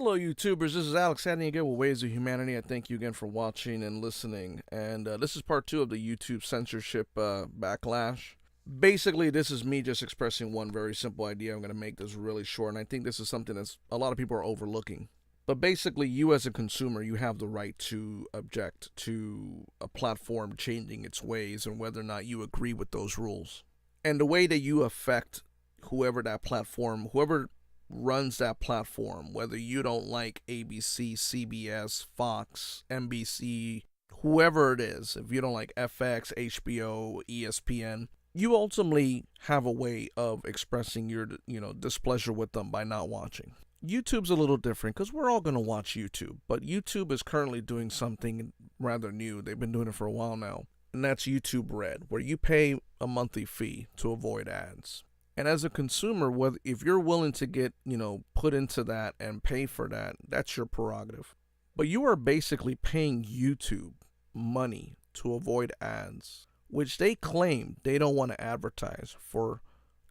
Hello, YouTubers. This is Alex adding again with Ways of Humanity. I thank you again for watching and listening. And this is part 2 of the YouTube censorship backlash. Basically, this is me just expressing one very simple idea. I'm going to make this really short, and I think this is something that's a lot of people are overlooking. But basically, you as a consumer, you have the right to object to a platform changing its ways and whether or not you agree with those rules. And the way that you affect whoever runs that platform, whether you don't like ABC, CBS, Fox, NBC, whoever it is, if you don't like FX, HBO, ESPN, you ultimately have a way of expressing your, displeasure with them by not watching. YouTube's a little different because we're all going to watch YouTube, but YouTube is currently doing something rather new. They've been doing it for a while now, and that's YouTube Red, where you pay a monthly fee to avoid ads. And as a consumer, if you're willing to get, put into that and pay for that, that's your prerogative. But you are basically paying YouTube money to avoid ads, which they claim they don't want to advertise for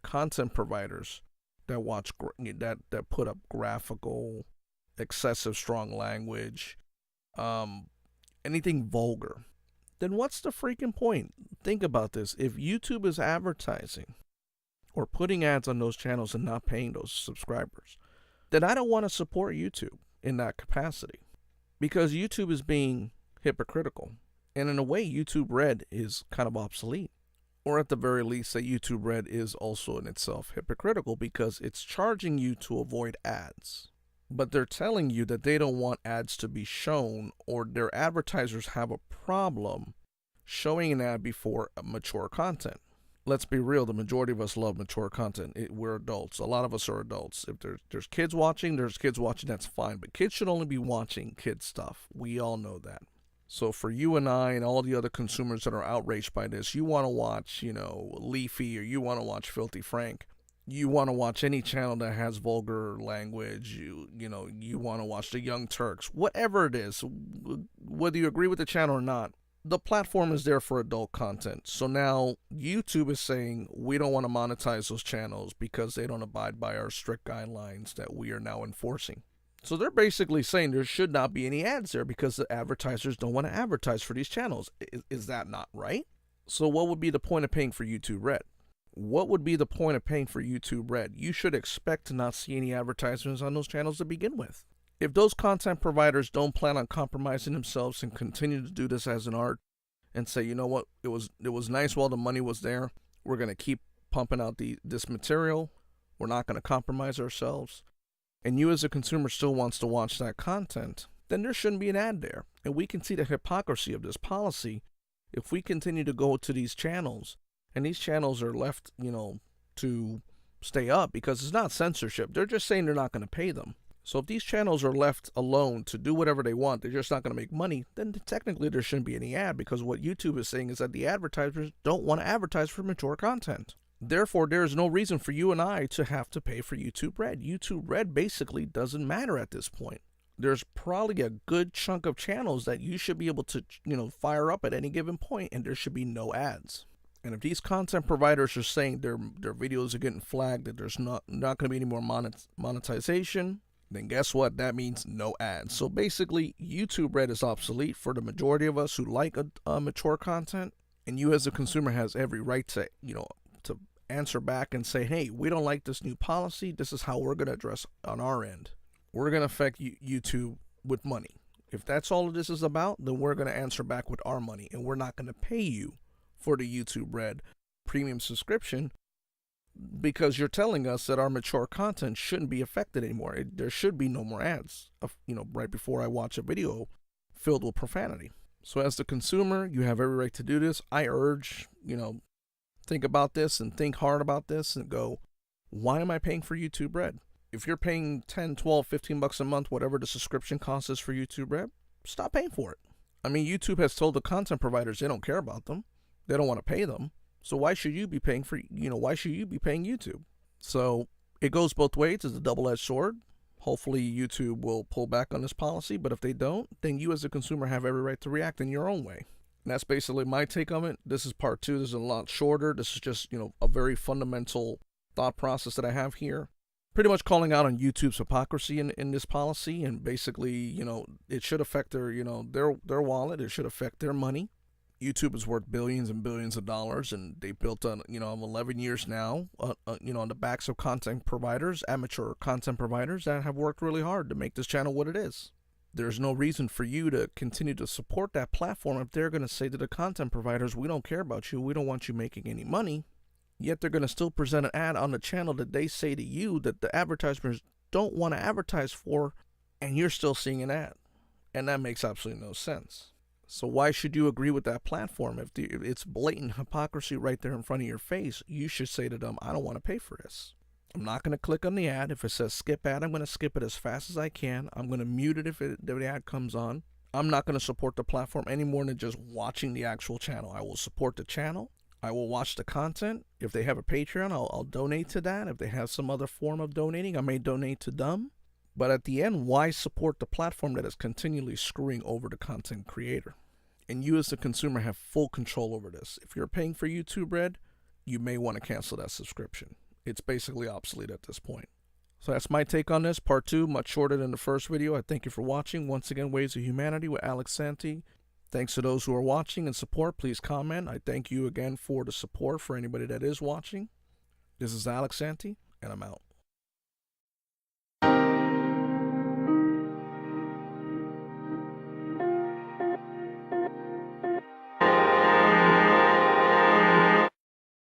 content providers that that put up graphical, excessive strong language, anything vulgar. Then what's the freaking point? Think about this. If YouTube is advertising or putting ads on those channels and not paying those subscribers, then I don't want to support YouTube in that capacity, because YouTube is being hypocritical. And in a way, YouTube Red is kind of obsolete. Or at the very least, that YouTube Red is also in itself hypocritical because it's charging you to avoid ads. But they're telling you that they don't want ads to be shown, or their advertisers have a problem showing an ad before mature content. Let's be real, the majority of us love mature content. We're adults. A lot of us are adults. If there's kids watching, that's fine. But kids should only be watching kids stuff. We all know that. So for you and I and all the other consumers that are outraged by this, you want to watch, Leafy, or you want to watch Filthy Frank. You want to watch any channel that has vulgar language. You want to watch the Young Turks. Whatever it is, whether you agree with the channel or not, the platform is there for adult content. So now YouTube is saying we don't want to monetize those channels because they don't abide by our strict guidelines that we are now enforcing. So they're basically saying there should not be any ads there because the advertisers don't want to advertise for these channels. Is that not right? So what would be the point of paying for YouTube Red? What would be the point of paying for YouTube Red? You should expect to not see any advertisements on those channels to begin with. If those content providers don't plan on compromising themselves and continue to do this as an art and say, you know what, it was nice while the money was there, we're going to keep pumping out this material, we're not going to compromise ourselves, and you as a consumer still wants to watch that content, then there shouldn't be an ad there. And we can see the hypocrisy of this policy if we continue to go to these channels, and these channels are left, to stay up because it's not censorship. They're just saying they're not going to pay them. So if these channels are left alone to do whatever they want, they're just not going to make money, then technically there shouldn't be any ad, because what YouTube is saying is that the advertisers don't want to advertise for mature content. Therefore, there is no reason for you and I to have to pay for YouTube Red. YouTube Red basically doesn't matter at this point. There's probably a good chunk of channels that you should be able to, fire up at any given point, and there should be no ads. And if these content providers are saying their videos are getting flagged, that there's not going to be any more monetization, then guess what? That means no ads. So basically, YouTube Red is obsolete for the majority of us who like mature content. And you as a consumer has every right to, to answer back and say, hey, we don't like this new policy. This is how we're going to address on our end. We're going to affect YouTube with money. If that's all of this is about, then we're going to answer back with our money. And we're not going to pay you for the YouTube Red premium subscription, because you're telling us that our mature content shouldn't be affected anymore. There should be no more ads, right before I watch a video filled with profanity. So as the consumer, you have every right to do this. I urge, think about this and think hard about this and go, why am I paying for YouTube Red? If you're paying 10, 12, 15 bucks a month, whatever the subscription cost is for YouTube Red, stop paying for it. I mean, YouTube has told the content providers they don't care about them. They don't want to pay them. So why should you be paying why should you be paying YouTube? So it goes both ways. It's a double-edged sword. Hopefully YouTube will pull back on this policy, but if they don't, then you as a consumer have every right to react in your own way. And that's basically my take on it. This is part 2. This is a lot shorter. This is just, a very fundamental thought process that I have here. pretty much calling out on YouTube's hypocrisy in this policy, and basically, it should affect their, their wallet. It should affect their money. YouTube is worth billions and billions of dollars, and they built on, 11 years now, on the backs of content providers, amateur content providers that have worked really hard to make this channel what it is. There's no reason for you to continue to support that platform if they're going to say to the content providers, we don't care about you, we don't want you making any money, yet they're going to still present an ad on the channel that they say to you that the advertisers don't want to advertise for, and you're still seeing an ad. And that makes absolutely no sense. So why should you agree with that platform? If it's blatant hypocrisy right there in front of your face, you should say to them, I don't want to pay for this. I'm not going to click on the ad. If it says skip ad, I'm going to skip it as fast as I can. I'm going to mute it if the ad comes on. I'm not going to support the platform any more than just watching the actual channel. I will support the channel. I will watch the content. If they have a Patreon, I'll donate to that. If they have some other form of donating, I may donate to them. But at the end, why support the platform that is continually screwing over the content creator? And you as the consumer have full control over this. If you're paying for YouTube Red, you may want to cancel that subscription. It's basically obsolete at this point. So that's my take on this. Part 2, much shorter than the first video. I thank you for watching. Once again, Waves of Humanity with Alex Santi. Thanks to those who are watching and support. Please comment. I thank you again for the support for anybody that is watching. This is Alex Santi, and I'm out.